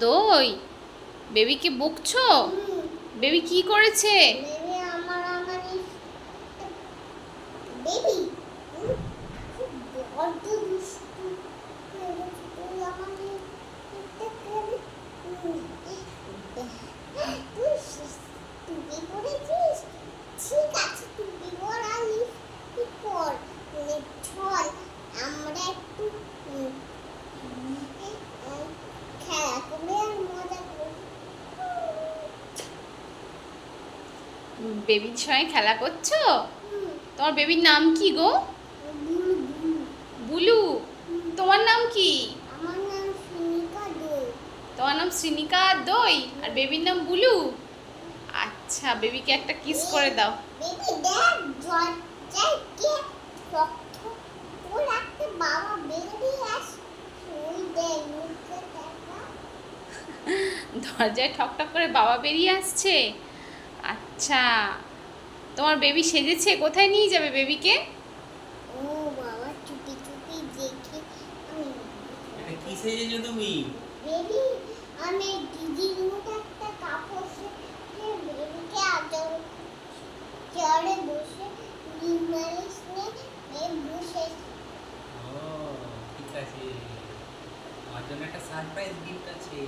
দই বেবিকে বকছো? বেবি কি করেছে? বেবির সঙ্গে খেলা করছো? তোমার বেবির নাম কি গো? বুলু। তোমার নাম কি? তোমার নাম শ্রীনিকা দই আর বেবির নাম বুলু। আচ্ছা, বেবিকে একটা কিস করে দাও। দরজায় ঠক ঠক করে বাবা বেরিয়ে আসছে। আচ্ছা, তোমার বেবি সেজেছে, কোথায় নিয়ে যাবে বেবিকে? ও বাবা, চুপি চুপি দেখে এটা কি সেজেছো তুমি? বেবি, আমি দিদির মতো একটা কাপড় সেজে বেবিকে আদর চেয়ারে বসে নিমালিশ নিয়ে বসে। ও ঠিক আছে, আমার জন্য একটা সারপ্রাইজ গিফট আছে।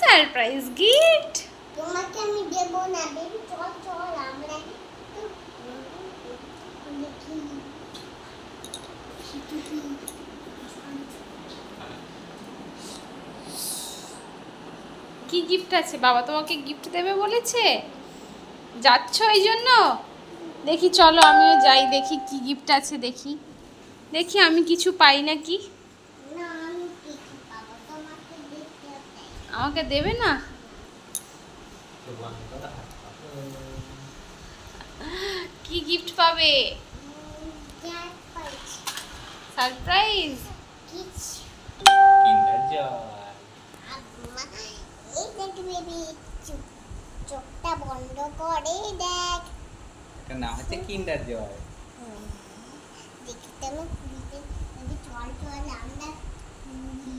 Surprise gift? তোমাকে আমি দেবো না বেবি, চল চল আমরা দেখি। কি গিফট আছে? বাবা তোমাকে গিফট দেবে বলেছে? যাচ্ছ এই জন্য? দেখি চলো আমিও যাই, দেখি কি গিফট আছে, দেখি দেখি আমি কিছু পাই নাকি। না, আমি কিছু পাবো, তোমাকে দেখতে হবে। আমাকে দেবে না? কি গিফট পাবে? সারপ্রাইজ? কিন্ডার জয়। এই দেখ বেবি, চোখটা বন্ধ করে দেখ। এটার নাম হচ্ছে কিন্ডার জয়। দেখতে আমি খুলতে, চল চল আমরা খুলি।